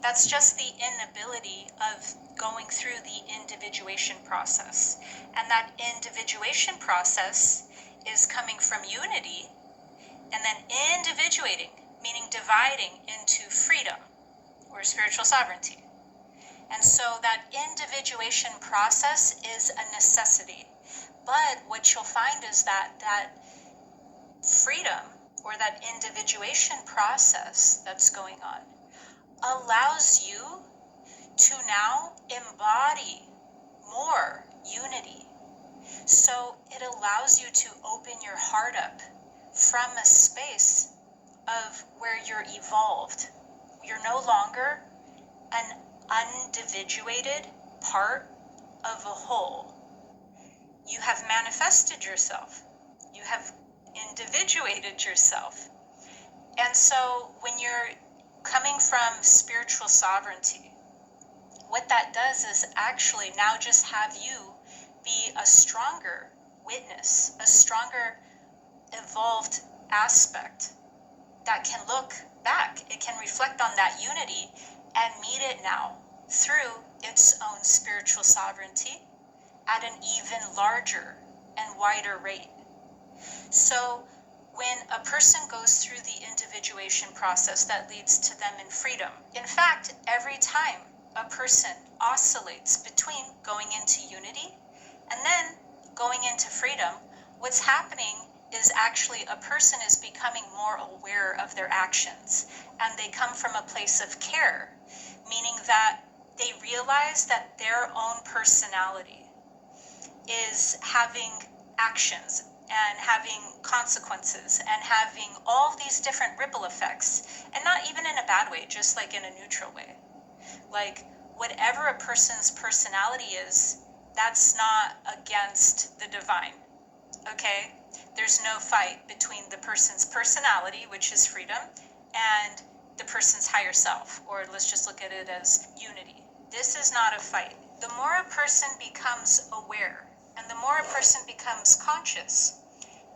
That's just the inability of going through the individuation process. And that individuation process is coming from unity and then individuating, meaning dividing into freedom or spiritual sovereignty. And so that individuation process is a necessity. But what you'll find is that freedom or that individuation process that's going on allows you to now embody more unity. So it allows you to open your heart up from a space of where you're evolved. You're no longer an undividuated part of a whole. You have manifested yourself. You have individuated yourself. And so when you're coming from spiritual sovereignty, what that does is actually now just have you be a stronger witness, a stronger evolved aspect that can look back. It can reflect on that unity and meet it now through its own spiritual sovereignty at an even larger and wider rate. So when a person goes through the individuation process that leads to them in freedom, in fact, every time a person oscillates between going into unity and then going into freedom, what's happening is actually a person is becoming more aware of their actions, and they come from a place of care, meaning that they realize that their own personality is having actions and having consequences and having all these different ripple effects, and not even in a bad way, just like in a neutral way. Like whatever a person's personality is, that's not against the divine, okay? There's no fight between the person's personality, which is freedom, and the person's higher self, or let's just look at it as unity. This is not a fight. The more a person becomes aware and the more a person becomes conscious,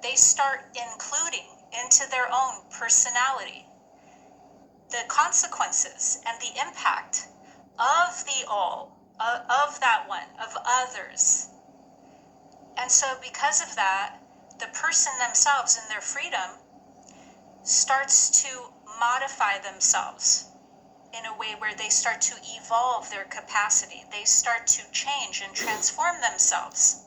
they start including into their own personality the consequences and the impact of the all, of that one, of others. And so because of that, the person themselves in their freedom starts to modify themselves in a way where they start to evolve their capacity. They start to change and transform themselves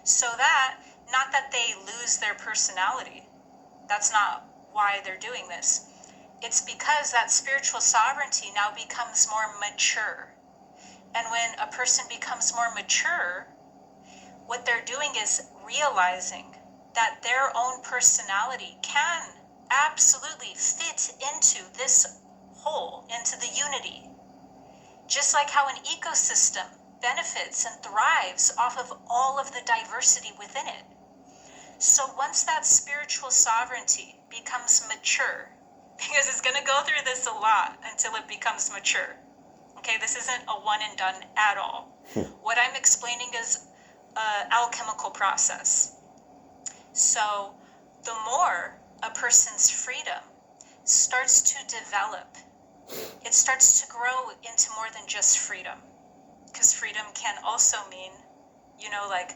so that, not that they lose their personality. That's not why they're doing this. It's because that spiritual sovereignty now becomes more mature. And when a person becomes more mature, what they're doing is realizing that their own personality can absolutely fit into this whole, into the unity. Just like how an ecosystem benefits and thrives off of all of the diversity within it. So once that spiritual sovereignty becomes mature, because it's going to go through this a lot until it becomes mature. Okay, this isn't a one and done at all. What I'm explaining is an alchemical process. So the more a person's freedom starts to develop, it starts to grow into more than just freedom. Because freedom can also mean, like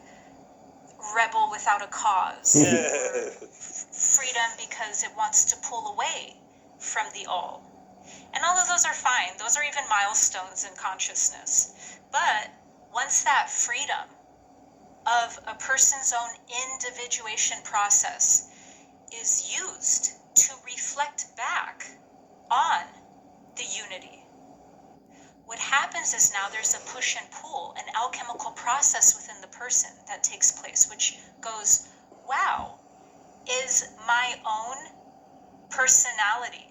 rebel without a cause. Or freedom because it wants to pull away from the all. And all of those are fine. Those are even milestones in consciousness. But once that freedom of a person's own individuation process is used to reflect back on the unity, what happens is now there's a push and pull, an alchemical process within the person that takes place, which goes, wow, is my own personality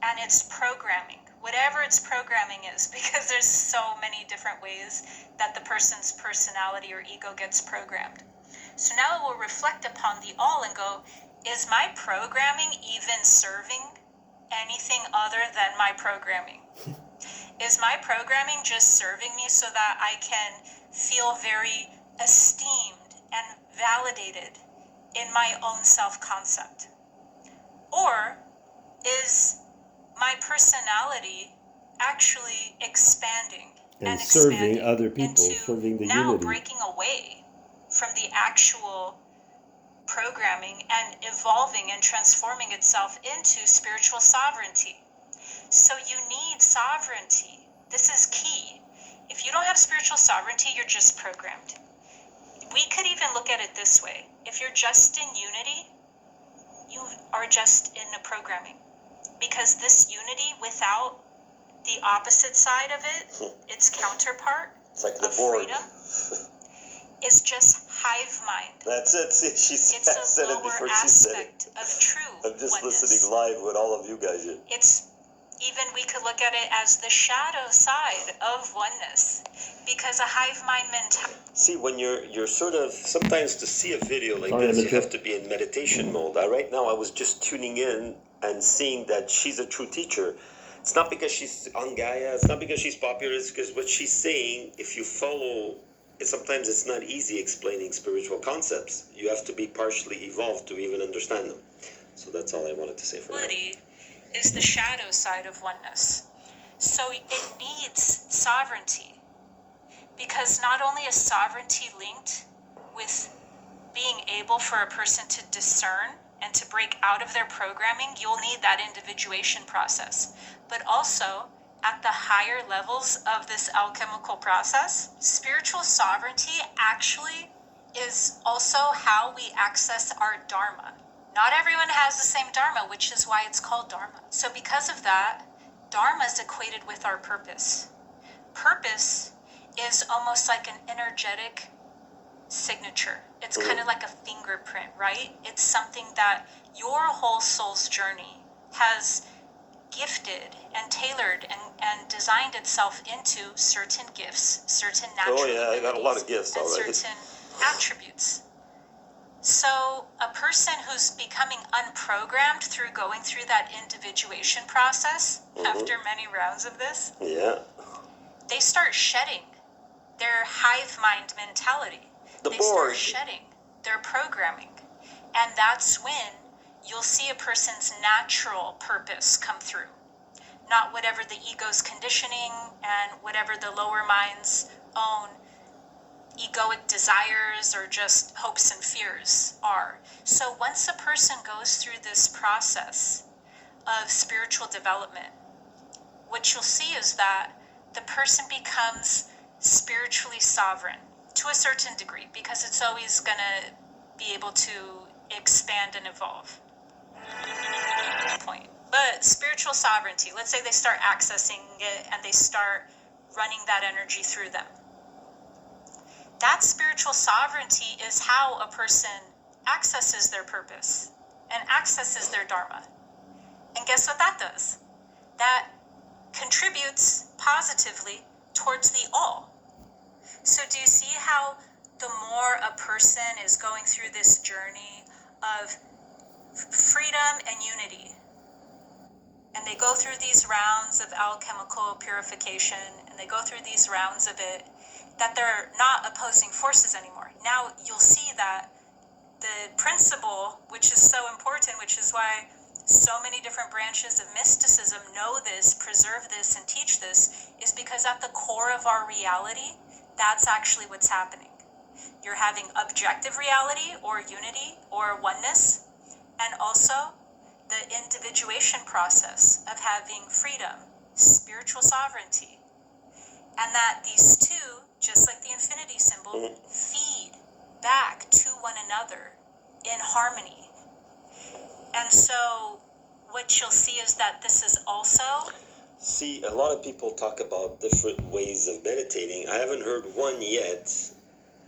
and its programming, whatever its programming is, because there's so many different ways that the person's personality or ego gets programmed. So now it will reflect upon the all and go, is my programming even serving anything other than my programming? Is my programming just serving me so that I can feel very esteemed and validated in my own self-concept? Or is my personality actually expanding and serving other people, into serving the now unity. breaking away from the actual programming and evolving and transforming itself into spiritual sovereignty. So you need sovereignty. This is key. If you don't have spiritual sovereignty, you're just programmed. We could even look at it this way. If you're just in unity, you are just in the programming. Because this unity without the opposite side of it, its counterpart It's like the of Borg. freedom, is just hive mind. That's it. See, she It's a said it lower before she said it. aspect of true I'm just oneness. listening live with all of you guys here. It's even, we could look at it as the shadow side of oneness, because a hive mind mentality. See, when you're sort of, sometimes to see a video like Sorry, this, you Amita. have to be in meditation mode. Right now, I was just tuning in and seeing that she's a true teacher. It's not because she's on Gaia, it's not because she's popular, it's because what she's saying, if you follow, sometimes it's not easy explaining spiritual concepts. You have to be partially evolved to even understand them. So that's all I wanted to say for now. Is the shadow side of oneness. So it needs sovereignty, because not only is sovereignty linked with being able for a person to discern and to break out of their programming, you'll need that individuation process. But also, at the higher levels of this alchemical process, spiritual sovereignty actually is also how we access our Dharma. Not everyone has the same Dharma, which is why it's called Dharma. So because of that, Dharma is equated with our purpose. Purpose is almost like an energetic signature. It's kind of like a fingerprint, right? It's something that your whole soul's journey has gifted and tailored and designed itself into certain gifts, certain natural I got a lot of gifts and already. certain attributes. So a person who's becoming unprogrammed through going through that individuation process, after many rounds of this, they start shedding their hive mind mentality. They start shedding their programming. And that's when you'll see a person's natural purpose come through. Not whatever the ego's conditioning and whatever the lower mind's own egoic desires or just hopes and fears are. So once a person goes through this process of spiritual development, what you'll see is that the person becomes spiritually sovereign to a certain degree, because it's always going to be able to expand and evolve. Point. But spiritual sovereignty, let's say they start accessing it and they start running that energy through them. That spiritual sovereignty is how a person accesses their purpose and accesses their Dharma. And guess what that does? That contributes positively towards the all. So do you see how the more a person is going through this journey of freedom and unity, and they go through these rounds of alchemical purification, and they go through these rounds of it, that they're not opposing forces anymore. Now you'll see that the principle, which is so important, which is why so many different branches of mysticism know this, preserve this, and teach this, is because at the core of our reality, that's actually what's happening. You're having objective reality or unity or oneness, and also the individuation process of having freedom, spiritual sovereignty. And that these two, just like the infinity symbol, feed back to one another in harmony. And so what you'll see is that this is also... See, a lot of people talk about different ways of meditating. I haven't heard one yet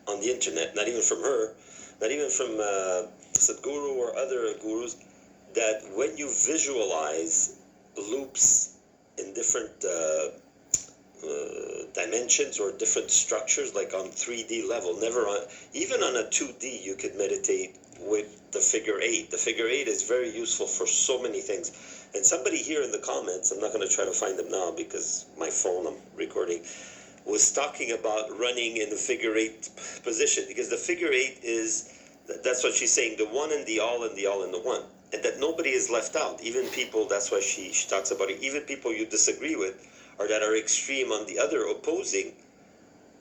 on the internet, not even from her, not even from Sadhguru or other gurus, that when you visualize loops in different dimensions or different structures, like on 3D level, never on, even on a 2D, you could meditate with the figure 8. The figure 8 is very useful for so many things. And somebody here in the comments, I'm not going to try to find them now because my phone, I'm recording, was talking about running in the figure 8 position, because the figure 8 is, that's what she's saying, the one and the all and the all and the one. And that nobody is left out. Even people, that's why she talks about it, even people you disagree with or that are extreme on the other opposing.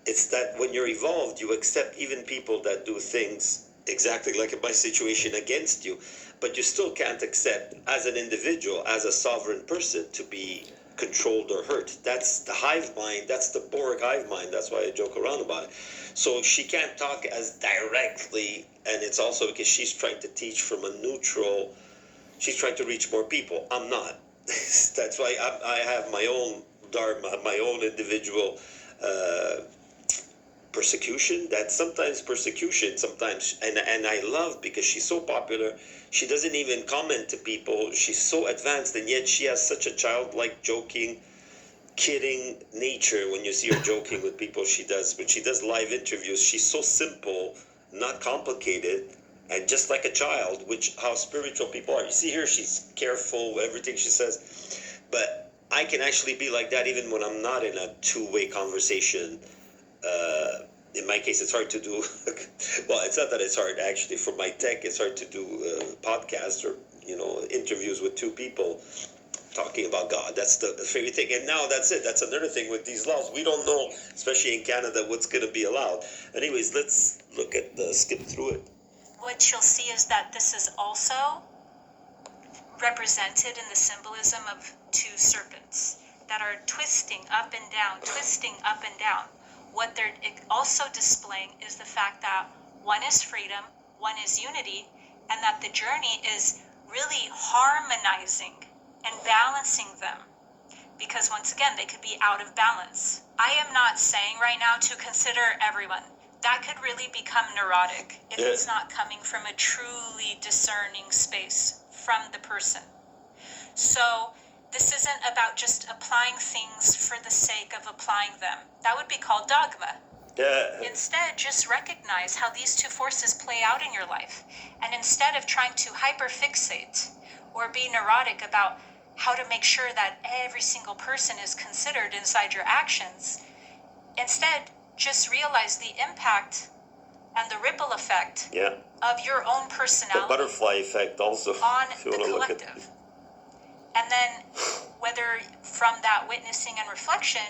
It's that when you're evolved, you accept even people that do things exactly like in my situation against you, but you still can't accept as an individual, as a sovereign person, to be controlled or hurt. That's the hive mind, that's the Borg hive mind, that's why I joke around about it. So she can't talk as directly, and it's also because she's trying to teach from a neutral, she's trying to reach more people. I'm not. That's why I have my own Dharma, my own individual persecution. That's sometimes persecution, sometimes, and I love, because she's so popular, she doesn't even comment to people. She's so advanced, and yet she has such a childlike, joking, kidding nature. When you see her joking with people, when she does live interviews, she's so simple, not complicated, and just like a child, which how spiritual people are. You see here, she's careful with everything she says, but I can actually be like that even when I'm not in a two-way conversation. In my case, it's hard to do. Well, it's not that it's hard, actually. For my tech, it's hard to do podcasts or interviews with two people talking about God. That's the favorite thing. And now that's it. That's another thing with these laws. We don't know, especially in Canada, what's going to be allowed. Anyways, let's look at skip through it. What you'll see is that this is also represented in the symbolism of two serpents that are twisting up and down, twisting up and down. What they're also displaying is the fact that one is freedom, one is unity, and that the journey is really harmonizing and balancing them. Because once again, they could be out of balance. I am not saying right now to consider everyone. That could really become neurotic if it's not coming from a truly discerning space from the person. So this isn't about just applying things for the sake of applying them. That would be called dogma. Yeah. Instead, just recognize how these two forces play out in your life. And instead of trying to hyperfixate or be neurotic about how to make sure that every single person is considered inside your actions, instead, just realize the impact and the ripple effect of your own personality. The butterfly effect also. On the collective. And then, whether from that witnessing and reflection,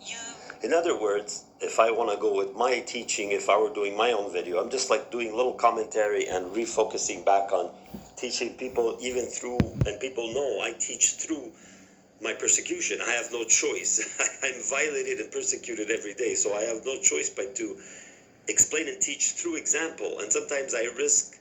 you... In other words, if I want to go with my teaching, if I were doing my own video, I'm just like doing little commentary and refocusing back on teaching people even through, and people know I teach through my persecution. I have no choice. I'm violated and persecuted every day, so I have no choice but to explain and teach through example. And sometimes I risk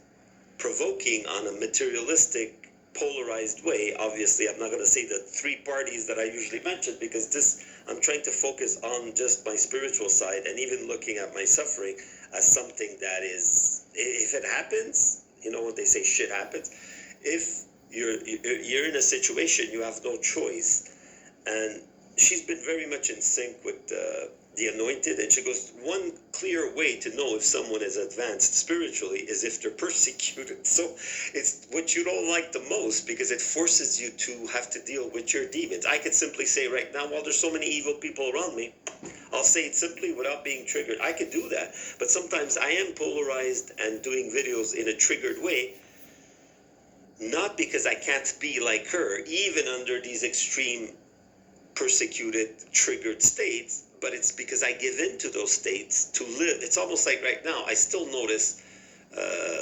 provoking on a materialistic, polarized way. Obviously, I'm not going to say the three parties that I usually mention, because I'm trying to focus on just my spiritual side, and even looking at my suffering as something that is, if it happens, what they say, shit happens. If you're in a situation, you have no choice. And she's been very much in sync with the anointed, and she goes, one clear way to know if someone is advanced spiritually is if they're persecuted. So it's what you don't like the most, because it forces you to have to deal with your demons. I could simply say right now, while there's so many evil people around me, I'll say it simply without being triggered. I could do that, but sometimes I am polarized and doing videos in a triggered way, not because I can't be like her, even under these extreme persecuted, triggered states, but it's because I give in to those states to live. It's almost like right now, I still notice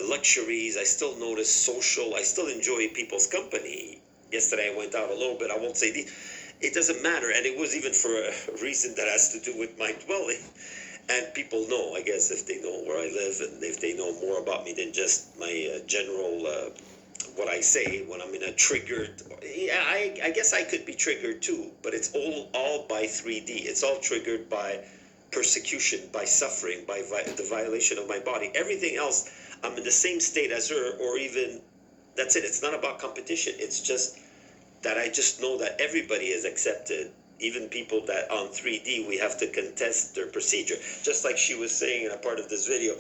luxuries, I still notice social, I still enjoy people's company. Yesterday I went out a little bit, I won't say it doesn't matter, and it was even for a reason that has to do with my dwelling. And people know, I guess, if they know where I live, and if they know more about me than just my general what I say when I'm in a triggered, I guess I could be triggered too, but it's all by 3D. It's all triggered by persecution, by suffering, by the violation of my body. Everything else, I'm in the same state as her, or even, that's it. It's not about competition. It's just that I just know that everybody is accepted, even people that on 3D, we have to contest their procedure. Just like she was saying in a part of this video,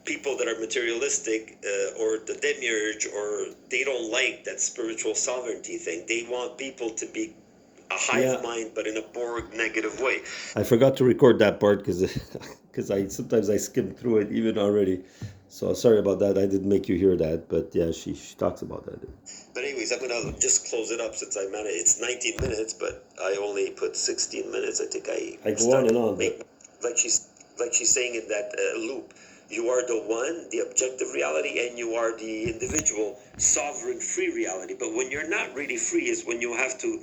people that are materialistic or the demiurge, or they don't like that spiritual sovereignty thing. They want people to be a hive mind, but in a Borg negative way. I forgot to record that part because I sometimes I skim through it even already. So sorry about that. I didn't make you hear that, but yeah, she talks about that. But anyways, I'm gonna just close it up since I managed. It's 19 minutes, but I only put 16 minutes. I think I I go on started and on, make like she's saying in that loop. You are the one, the objective reality, and you are the individual, sovereign, free reality. But when you're not really free is when you have to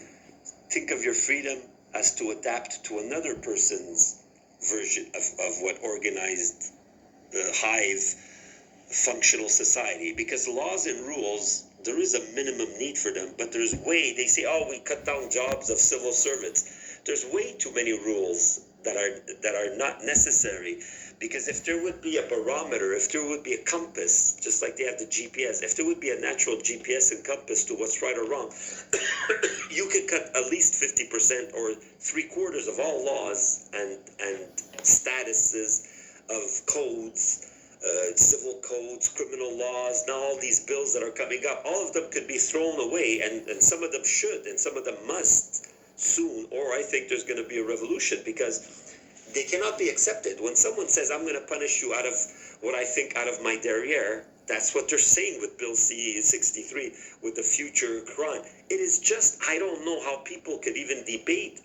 think of your freedom as to adapt to another person's version of what organized hive functional society, because laws and rules, there is a minimum need for them, but there's way, they say, oh, we cut down jobs of civil servants. There's way too many rules that are not necessary, because if there would be a barometer, if there would be a compass, just like they have the GPS, if there would be a natural GPS and compass to what's right or wrong, you could cut at least 50% or 3/4 of all laws and statuses of codes, civil codes, criminal laws, now all these bills that are coming up, all of them could be thrown away, and some of them should, and some of them must soon, or I think there's going to be a revolution, because they cannot be accepted. When someone says, I'm going to punish you out of what I think out of my derriere, that's what they're saying with Bill C-63, with the future crime. It is just, I don't know how people could even debate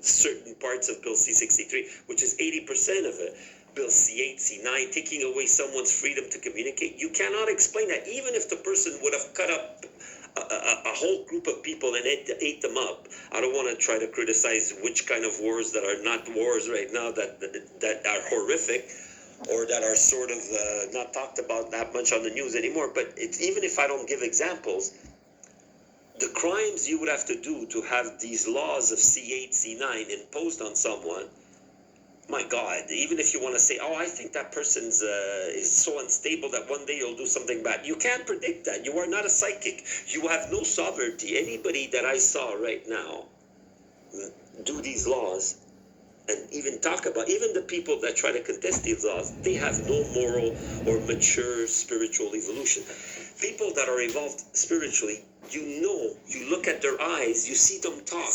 certain parts of Bill C-63, which is 80% of it. Bill C-8, C-9, taking away someone's freedom to communicate. You cannot explain that. Even if the person would have cut up a whole group of people and ate them up. I don't want to try to criticize which kind of wars that are not wars right now that are horrific, or that are sort of not talked about that much on the news anymore. But it's, even if I don't give examples, the crimes you would have to do to have these laws of C8, C9 imposed on someone, my God, even if you want to say, oh, I think that person's is so unstable that one day you'll do something bad. You can't predict that. You are not a psychic. You have no sovereignty. Anybody that I saw right now do these laws and even talk about, even the people that try to contest these laws, they have no moral or mature spiritual evolution. People that are evolved spiritually, you look at their eyes, you see them talk.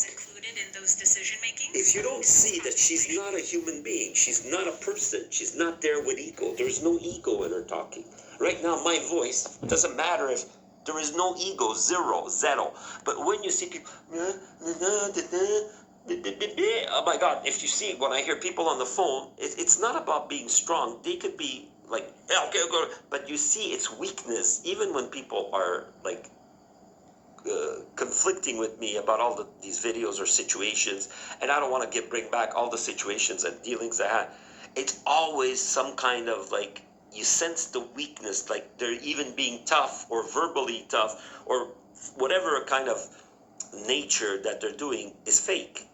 In those decision making. If you don't see that she's not a human being, she's not a person, she's not there with ego, there's no ego in her talking. Right now, my voice, doesn't matter if there is no ego, zero. But when you see people, oh my God, if you see, when I hear people on the phone, it's not about being strong. They could be like, yeah, okay, but you see it's weakness, even when people are like, conflicting with me about all these videos or situations, and I don't want to bring back all the situations and dealings I had. It's always some kind of like, you sense the weakness, like they're even being tough or verbally tough or whatever kind of nature that they're doing is fake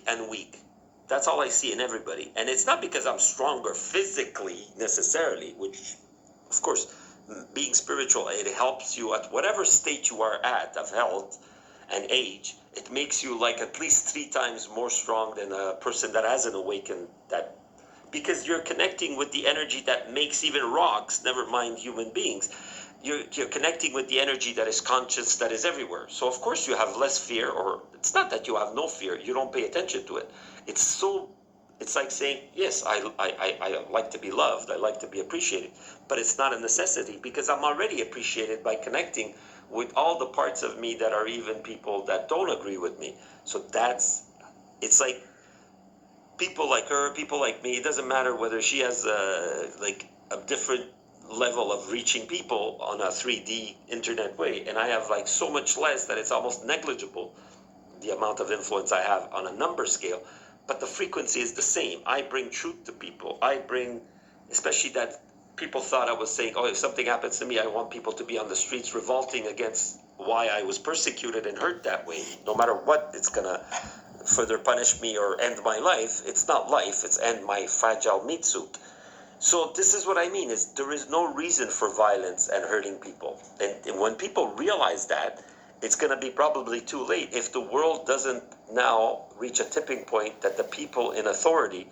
and weak. That's all I see in everybody, and it's not because I'm stronger physically necessarily, which of course, being spiritual, it helps you at whatever state you are at of health and age. It makes you like at least 3 times more strong than a person that hasn't awakened, that because you're connecting with the energy that makes even rocks, never mind human beings. You're connecting with the energy that is conscious, that is everywhere. So of course you have less fear, or it's not that you have no fear, you don't pay attention to it. It's like saying, yes, I like to be loved, I like to be appreciated, but it's not a necessity, because I'm already appreciated by connecting with all the parts of me that are even people that don't agree with me. So it's like people like her, people like me, it doesn't matter whether she has like a different level of reaching people on a 3D internet way, and I have like so much less that it's almost negligible, the amount of influence I have on a number scale. But the frequency is the same. I bring truth to people. I bring, especially that people thought I was saying, oh, if something happens to me, I want people to be on the streets revolting against why I was persecuted and hurt that way. No matter what, it's going to further punish me or end my life. It's not life, it's end my fragile meat suit. So this is what I mean, is there is no reason for violence and hurting people. And when people realize that, it's going to be probably too late if the world doesn't now reach a tipping point that the people in authority,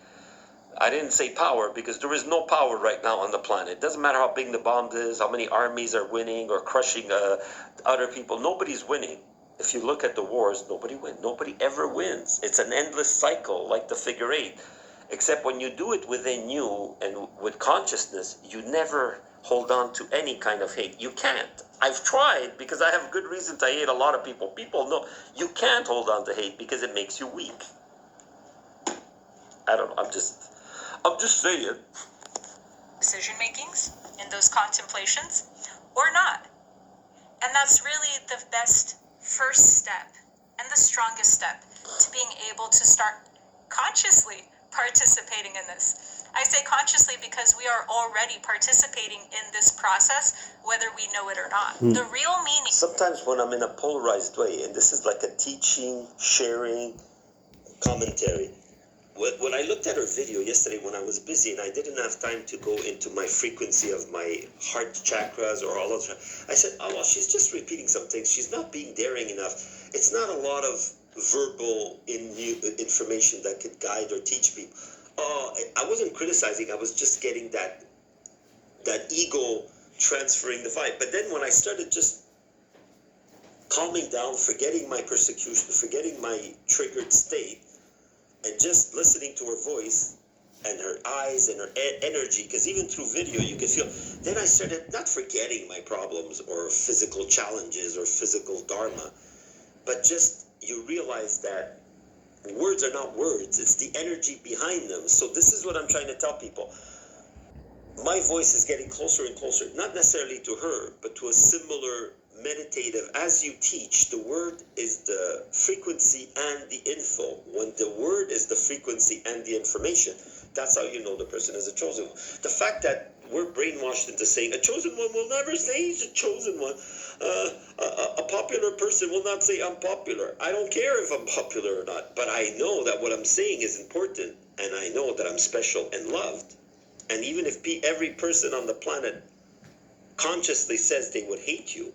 I didn't say power because there is no power right now on the planet. It doesn't matter how big the bomb is, how many armies are winning or crushing other people. Nobody's winning. If you look at the wars, nobody wins. Nobody ever wins. It's an endless cycle, like the figure 8. Except when you do it within you and with consciousness, you never hold on to any kind of hate. You can't. I've tried because I have good reason to hate a lot of people. People know you can't hold on to hate because it makes you weak. I don't know. I'm just saying. Decision makings in those contemplations or not. And that's really the best first step and the strongest step to being able to start consciously participating in this. I say consciously because we are already participating in this process, whether we know it or not. The real meaning. Sometimes when I'm in a polarized way, and this is like a teaching, sharing, commentary. When I looked at her video yesterday when I was busy and I didn't have time to go into my frequency of my heart chakras or all of that, I said, oh, well, she's just repeating some things. She's not being daring enough. It's not a lot of verbal information that could guide or teach people. I wasn't criticizing. I was just getting that ego transferring the vibe. But then when I started just calming down, forgetting my persecution, forgetting my triggered state, and just listening to her voice and her eyes and her energy, because even through video you can feel, then I started not forgetting my problems or physical challenges or physical dharma, but just you realize that words are not words, it's the energy behind them. So this is what I'm trying to tell people. My voice is getting closer and closer, not necessarily to her, but to a similar meditative. As you teach, the word is the frequency and the info. When the word is the frequency and the information, that's how you know the person is a chosen one. The fact that we're brainwashed into saying a chosen one will never say he's a chosen one. A popular person will not say I'm popular. I don't care if I'm popular or not, but I know that what I'm saying is important, and I know that I'm special and loved. And even if every person on the planet consciously says they would hate you,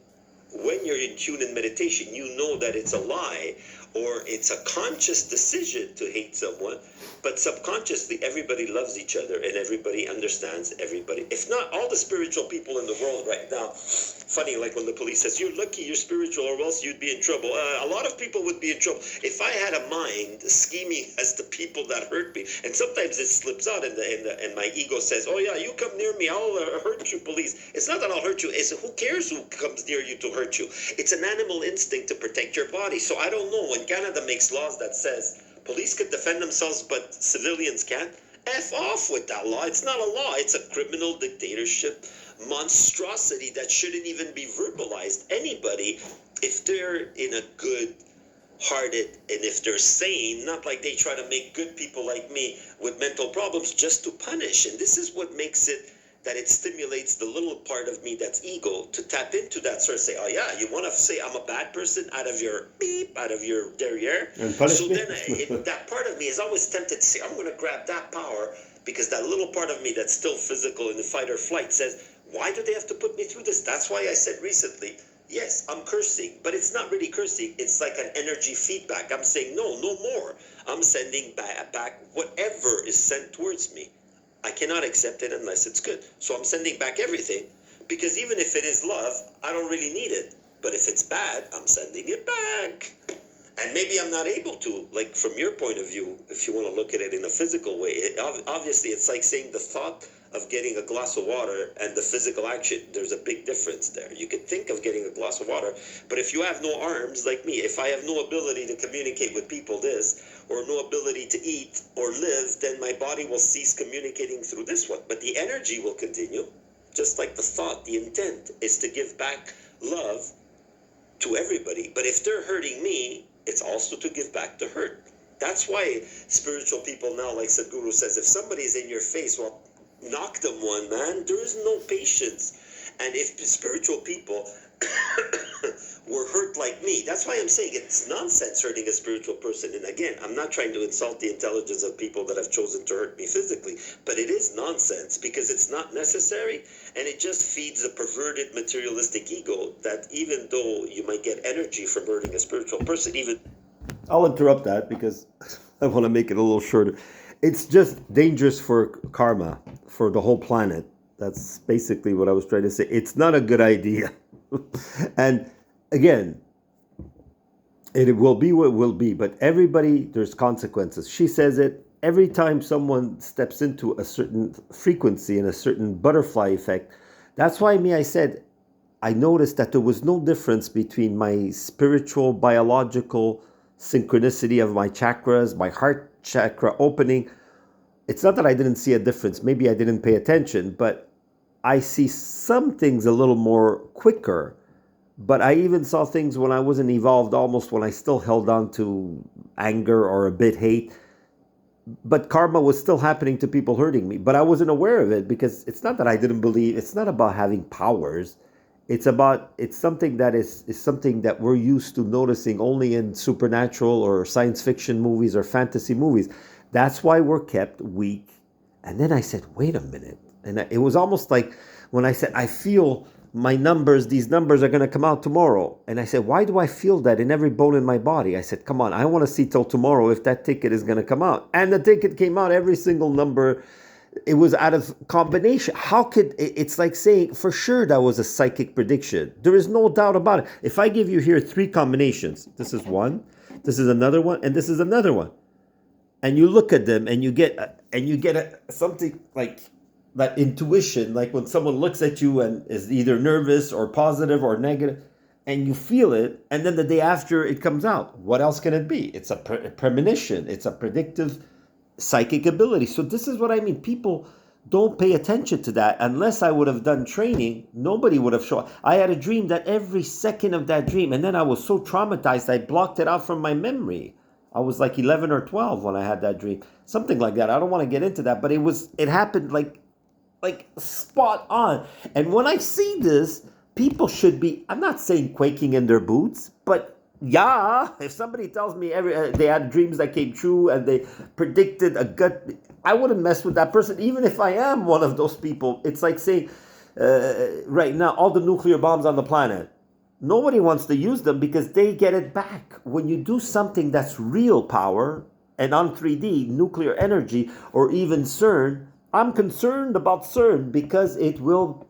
when you're in tune in meditation, you know that it's a lie or it's a conscious decision to hate someone, but subconsciously everybody loves each other and everybody understands everybody. If not, all the spiritual people in the world right now, funny, like when the police says, you're lucky you're spiritual or else you'd be in trouble. A lot of people would be in trouble. If I had a mind scheming as the people that hurt me, and sometimes it slips out and my ego says, oh yeah, you come near me, I'll hurt you, police. It's not that I'll hurt you, it's who cares who comes near you to hurt you. It's an animal instinct to protect your body. So I don't know, when Canada makes laws that says police could defend themselves but civilians can't, F off with that law. It's not a law, it's a criminal dictatorship monstrosity that shouldn't even be verbalized. Anybody, if they're in a good hearted and if they're sane, not like they try to make good people like me with mental problems just to punish. And this is what makes it that it stimulates the little part of me that's ego to tap into that, sort of say, oh yeah, you want to say I'm a bad person out of your beep, out of your derriere. So then that part of me is always tempted to say, I'm going to grab that power, because that little part of me that's still physical in the fight or flight says, why do they have to put me through this? That's why I said recently, yes, I'm cursing, but it's not really cursing. It's like an energy feedback. I'm saying, no more. I'm sending back whatever is sent towards me. I cannot accept it unless it's good. So I'm sending back everything, because even if it is love, I don't really need it. But if it's bad, I'm sending it back. And maybe I'm not able to, like from your point of view, if you want to look at it in a physical way, obviously it's like saying the thought of getting a glass of water and the physical action. There's a big difference there. You could think of getting a glass of water, but if you have no arms like me, if I have no ability to communicate with people or no ability to eat or live, then my body will cease communicating through this one. But the energy will continue, just like the thought, the intent is to give back love to everybody. But if they're hurting me, it's also to give back the hurt. That's why spiritual people now, like Sadhguru says, if somebody's in your face, well, knock them one, man. There is no patience. And if spiritual people were hurt like me, that's why I'm saying it's nonsense hurting a spiritual person. And again, I'm not trying to insult the intelligence of people that have chosen to hurt me physically, but it is nonsense because it's not necessary, and it just feeds the perverted materialistic ego that even though you might get energy from hurting a spiritual person, even... I'll interrupt that because I want to make it a little shorter. It's just dangerous for karma, for the whole planet. That's basically what I was trying to say. It's not a good idea. And again, it will be what it will be, but everybody, there's consequences. She says it, every time someone steps into a certain frequency and a certain butterfly effect, that's why I said, I noticed that there was no difference between my spiritual, biological synchronicity of my chakras, my heart chakra opening. It's not that I didn't see a difference. Maybe I didn't pay attention, but I see some things a little more quicker. But I even saw things when I wasn't evolved, almost when I still held on to anger or a bit hate. But karma was still happening to people hurting me. But I wasn't aware of it because it's not that I didn't believe. It's not about having powers. It's something that is something that we're used to noticing only in supernatural or science fiction movies or fantasy movies. That's why we're kept weak. And then I said, wait a minute. And it was almost like when I said, I feel these numbers are going to come out tomorrow. And I said, why do I feel that in every bone in my body? I said, come on, I want to see till tomorrow if that ticket is going to come out. And the ticket came out, every single number. It was out of combination. How could it's like saying for sure that was a psychic prediction? There is no doubt about it. If I give you here 3 combinations, this is one, this is another one, and this is another one, and you look at them and you get something like that intuition, like when someone looks at you and is either nervous or positive or negative, and you feel it, and then the day after it comes out. What else can it be? It's a premonition. It's a predictive psychic ability. So this is what I mean. People don't pay attention to that. Unless I would have done training, nobody would have shown. I had a dream that every second of that dream, and then I was so traumatized, I blocked it out from my memory. I was like 11 or 12 when I had that dream. Something like that. I don't want to get into that, but it happened like spot on. And when I see this, people should be, I'm not saying quaking in their boots, but yeah, if somebody tells me they had dreams that came true and they predicted a gut, I wouldn't mess with that person, even if I am one of those people. It's like saying, right now, all the nuclear bombs on the planet, nobody wants to use them because they get it back. When you do something that's real power, and on 3D, nuclear energy, or even CERN, I'm concerned about CERN because it will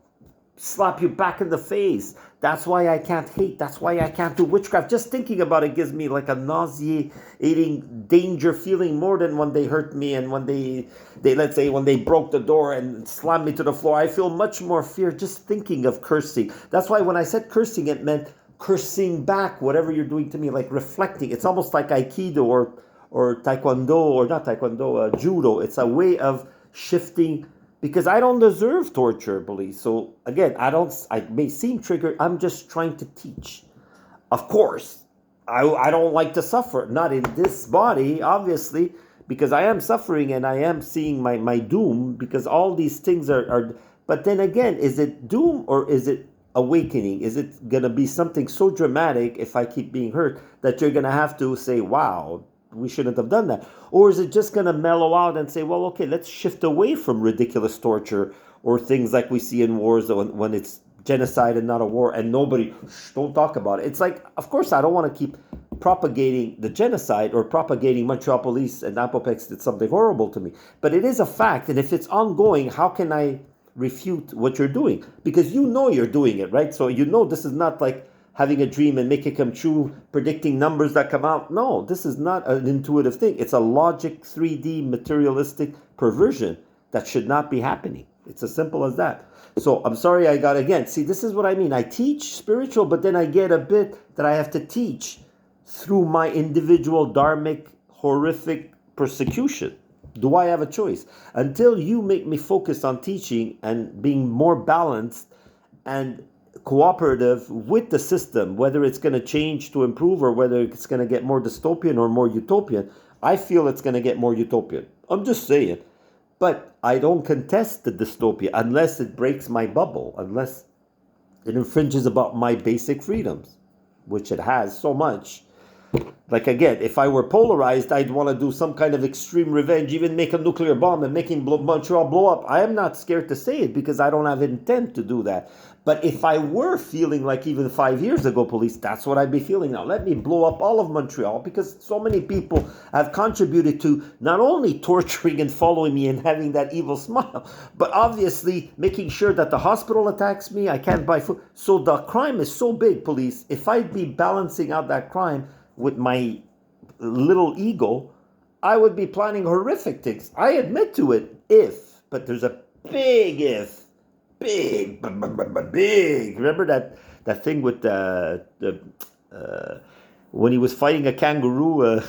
slap you back in the face. That's why I can't hate. That's why I can't do witchcraft. Just thinking about it gives me like a nauseating danger feeling, more than when they hurt me and when they let's say when they broke the door and slammed me to the floor. I feel much more fear just thinking of cursing. That's why when I said cursing, it meant cursing back whatever you're doing to me, like reflecting. It's almost like Aikido or Taekwondo, or not Taekwondo, Judo. It's a way of shifting, because I don't deserve torture, police. So again, I may seem triggered. I'm just trying to teach. Of course, I don't like to suffer. Not in this body, obviously, because I am suffering and I am seeing my doom, because all these things are. But then again, is it doom or is it awakening? Is it going to be something so dramatic if I keep being hurt that you're going to have to say, wow, we shouldn't have done that? Or is it just going to mellow out and say, well, okay, let's shift away from ridiculous torture or things like we see in wars when it's genocide and not a war, and nobody, don't talk about it. It's like, of course, I don't want to keep propagating the genocide or propagating Montreal Police and Apopex did something horrible to me. But it is a fact, and if it's ongoing, how can I refute what you're doing? Because you know you're doing it, right? So you know this is not like having a dream and make it come true, predicting numbers that come out. No, this is not an intuitive thing. It's a logic, 3D, materialistic perversion that should not be happening. It's as simple as that. So I'm sorry see, this is what I mean. I teach spiritual, but then I get a bit that I have to teach through my individual dharmic, horrific persecution. Do I have a choice? Until you make me focus on teaching and being more balanced and cooperative with the system, whether it's going to change to improve or whether it's going to get more dystopian or more utopian, I feel it's going to get more utopian. I'm just saying. But I don't contest the dystopia unless it breaks my bubble, unless it infringes about my basic freedoms, which it has so much. Like again, if I were polarized, I'd want to do some kind of extreme revenge, even make a nuclear bomb and making Montreal blow up. I am not scared to say it because I don't have intent to do that. But if I were feeling like even 5 years ago, police, that's what I'd be feeling now. Let me blow up all of Montreal, because so many people have contributed to not only torturing and following me and having that evil smile, but obviously making sure that the hospital attacks me, I can't buy food. So the crime is so big, police. If I'd be balancing out that crime with my little ego, I would be planning horrific things. I admit to it, but there's a big if. Big. Remember that thing with the when he was fighting a kangaroo,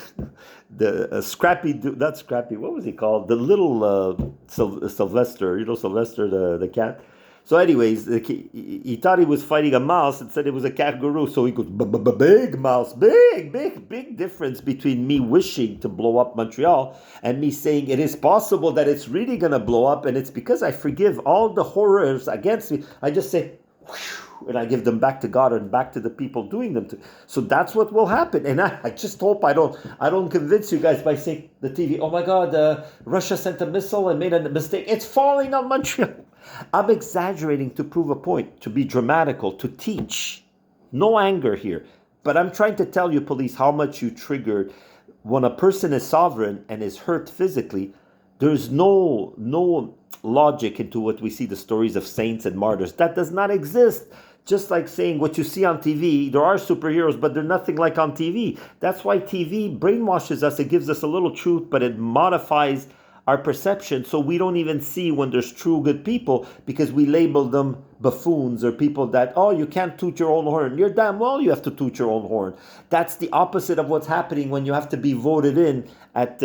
Scrappy, not Scrappy, what was he called? The little Sylvester, Sylvester the cat. So, anyways, he thought he was fighting a mouse and said it was a kangaroo. So he goes, big mouse, big difference between me wishing to blow up Montreal and me saying it is possible that it's really going to blow up. And it's because I forgive all the horrors against me. I just say, whew, and I give them back to God and back to the people doing them to. So that's what will happen. And I just hope I don't convince you guys by saying the TV, oh my God, Russia sent a missile and made a mistake. It's falling on Montreal. I'm exaggerating to prove a point, to be dramatical, to teach. No anger here. But I'm trying to tell you, police, how much you triggered. When a person is sovereign and is hurt physically, there's no logic into what we see, the stories of saints and martyrs. That does not exist. Just like saying what you see on TV, there are superheroes, but they're nothing like on TV. That's why TV brainwashes us. It gives us a little truth, but it modifies our perception, so we don't even see when there's true good people, because we label them buffoons or people that, oh, you can't toot your own horn. You're damn well you have to toot your own horn. That's the opposite of what's happening when you have to be voted in at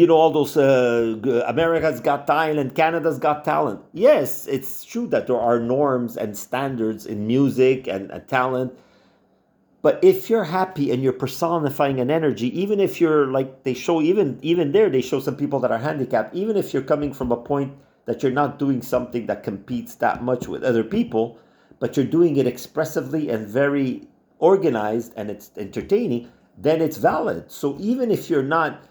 all those America's Got Talent, Canada's Got Talent. Yes, it's true that there are norms and standards in music and talent. But if you're happy and you're personifying an energy, even if you're like, they show, even there, they show some people that are handicapped, even if you're coming from a point that you're not doing something that competes that much with other people, but you're doing it expressively and very organized and it's entertaining, then it's valid. So even if you're not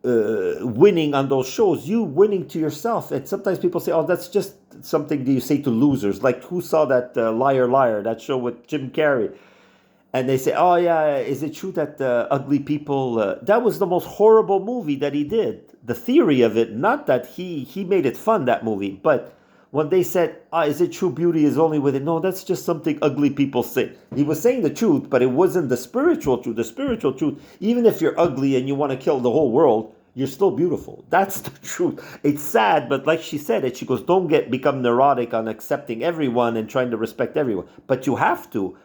winning on those shows, you winning to yourself. And sometimes people say, oh, that's just something that you say to losers. Like, who saw that Liar Liar, that show with Jim Carrey? And they say, oh yeah, is it true that ugly people, that was the most horrible movie that he did. The theory of it, not that he made it fun, that movie, but when they said, is it true beauty is only with it? No, that's just something ugly people say. He was saying the truth, but it wasn't the spiritual truth. The spiritual truth, even if you're ugly and you want to kill the whole world, you're still beautiful. That's the truth. It's sad, but like she said it, she goes, don't become neurotic on accepting everyone and trying to respect everyone. But you have to.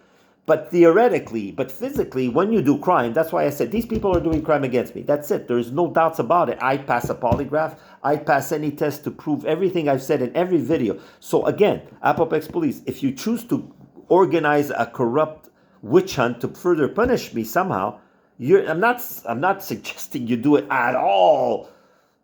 But theoretically, but physically, when you do crime, that's why I said, these people are doing crime against me. That's it. There's no doubts about it. I pass a polygraph. I pass any test to prove everything I've said in every video. So again, Apopex Police, if you choose to organize a corrupt witch hunt to further punish me somehow, I'm not suggesting you do it at all.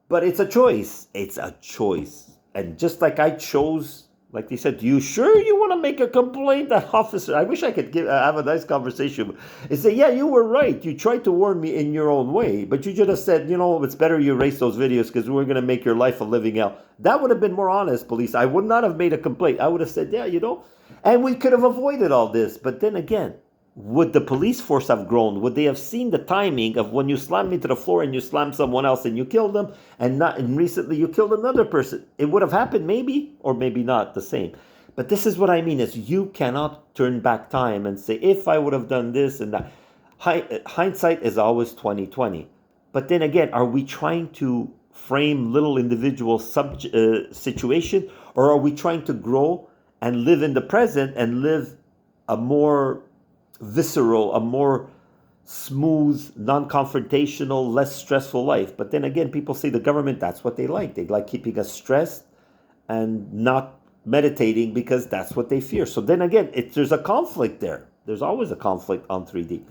But it's a choice. It's a choice. And just like I chose, like they said, you sure you want to make a complaint? That officer, I wish I could have a nice conversation and say, yeah, you were right. You tried to warn me in your own way, but you should have said, it's better you erase those videos because we're going to make your life a living hell. That would have been more honest, police. I would not have made a complaint. I would have said, yeah, and we could have avoided all this. But then again, would the police force have grown? Would they have seen the timing of when you slam me to the floor and you slam someone else and you killed them, and recently you killed another person? It would have happened maybe, or maybe not the same. But this is what I mean, is you cannot turn back time and say, if I would have done this and that. Hindsight is always 20/20. But then again, are we trying to frame little individual situation, or are we trying to grow and live in the present and live a more visceral, a more smooth, non-confrontational, less stressful life? But then again, people say the government, that's what they like. They like keeping us stressed and not meditating because that's what they fear. So then again, there's a conflict there. There's always a conflict on 3D.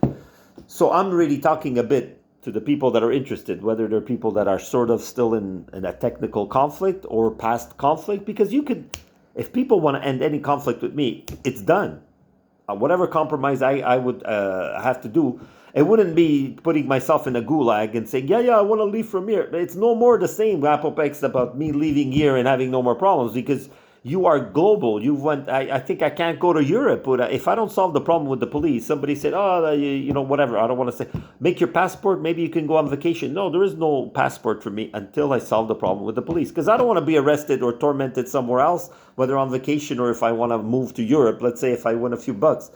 So I'm really talking a bit to the people that are interested, whether they're people that are sort of still in a technical conflict or past conflict, because if people want to end any conflict with me, it's done. Whatever compromise I would have to do, it wouldn't be putting myself in a gulag and saying, yeah, I want to leave from here. It's no more the same, Apopex, about me leaving here and having no more problems, because you are global. I think I can't go to Europe. But if I don't solve the problem with the police, somebody said, whatever, I don't want to say, make your passport, maybe you can go on vacation. No, there is no passport for me until I solve the problem with the police, because I don't want to be arrested or tormented somewhere else, whether on vacation or if I want to move to Europe, let's say if I win a few bucks.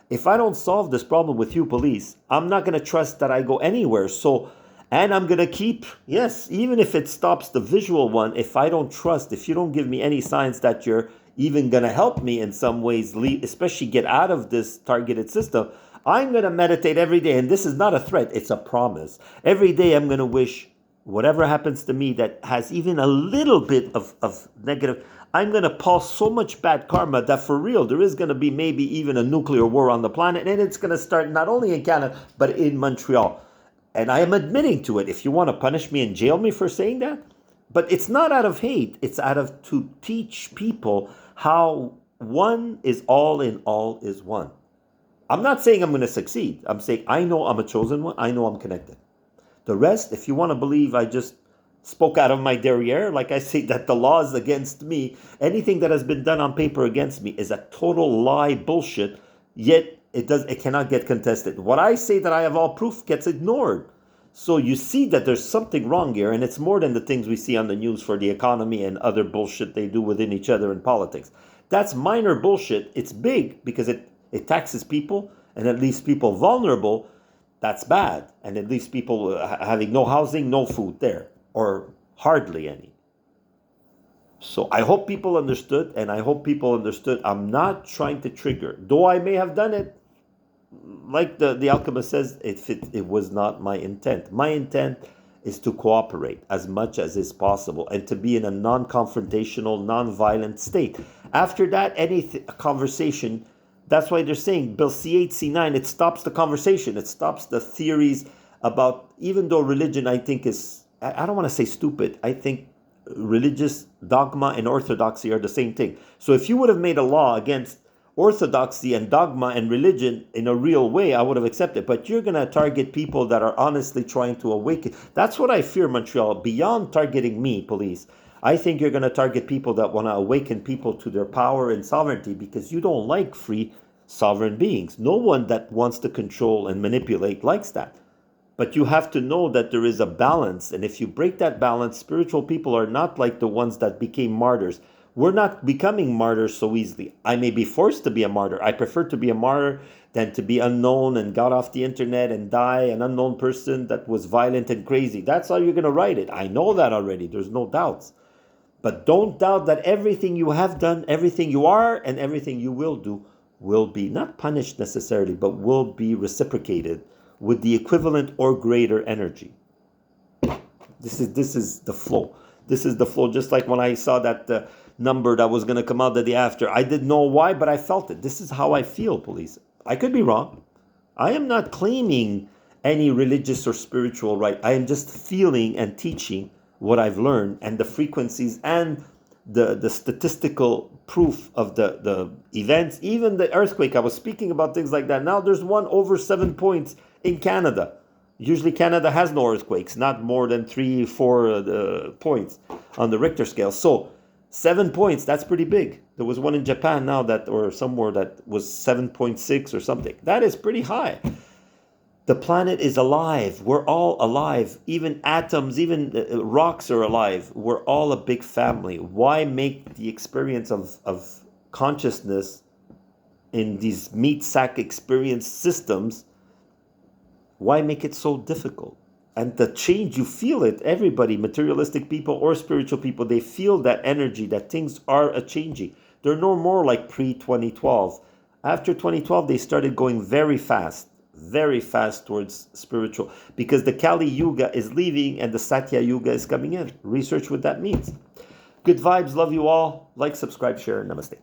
If I don't solve this problem with you police, I'm not going to trust that I go anywhere. So, and I'm going to keep, yes, even if it stops the visual one, if I don't trust, if you don't give me any signs that you're even going to help me in some ways, especially get out of this targeted system, I'm going to meditate every day. And this is not a threat, it's a promise. Every day I'm going to wish whatever happens to me that has even a little bit of negative, I'm going to pulse so much bad karma that for real, there is going to be maybe even a nuclear war on the planet. And it's going to start not only in Canada, but in Montreal. And I am admitting to it. If you want to punish me and jail me for saying that, but it's not out of hate. It's out of to teach people how one is all in all is one. I'm not saying I'm going to succeed. I'm saying I know I'm a chosen one. I know I'm connected. The rest, if you want to believe I just spoke out of my derriere, like I say that the law is against me, anything that has been done on paper against me is a total lie bullshit, yet it cannot get contested. What I say that I have all proof gets ignored. So you see that there's something wrong here, and it's more than the things we see on the news for the economy and other bullshit they do within each other in politics. That's minor bullshit. It's big because it taxes people and it leaves people vulnerable. That's bad. And it leaves people having no housing, no food there, or hardly any. So I hope people understood, and I hope people understood I'm not trying to trigger. Though I may have done it, like the alchemist says, it was not my intent. My intent is to cooperate as much as is possible and to be in a non-confrontational, non-violent state. After that, any conversation, that's why they're saying Bill C8, C9, it stops the conversation. It stops the theories about, even though religion, I think, is, I don't want to say stupid. I think religious dogma and orthodoxy are the same thing. So if you would have made a law against orthodoxy and dogma and religion in a real way, I would have accepted. But you're going to target people that are honestly trying to awaken. That's what I fear, Montreal. Beyond targeting me, police, I think you're going to target people that want to awaken people to their power and sovereignty, because you don't like free sovereign beings. No one that wants to control and manipulate likes that. But you have to know that there is a balance. And if you break that balance, spiritual people are not like the ones that became martyrs. We're not becoming martyrs so easily. I may be forced to be a martyr. I prefer to be a martyr than to be unknown and got off the internet and die, an unknown person that was violent and crazy. That's how you're going to write it. I know that already. There's no doubts. But don't doubt that everything you have done, everything you are, and everything you will do will be not punished necessarily, but will be reciprocated with the equivalent or greater energy. This is the flow. This is the flow. Just like when I saw that number that was going to come out the day after, I didn't know why, but I felt it. This is how I feel, police. I could be wrong. I am not claiming any religious or spiritual right. I am just feeling and teaching what I've learned, and the frequencies and the statistical proof of the events, even the earthquake. I was speaking about things like that. Now there's one over 7 points in Canada. Usually Canada has no earthquakes, not more than 3-4 points on the Richter scale. So 7 points, that's pretty big. There was one in Japan now or somewhere that was 7.6 or something. That is pretty high. The planet is alive. We're all alive. Even atoms, even rocks are alive. We're all a big family. Why make the experience of consciousness in these meat sack experience systems, why make it so difficult? And the change, you feel it. Everybody, materialistic people or spiritual people, they feel that energy, that things are a-changing. They're no more like pre-2012. After 2012, they started going very fast towards spiritual, because the Kali Yuga is leaving and the Satya Yuga is coming in. Research what that means. Good vibes. Love you all. Like, subscribe, share. Namaste.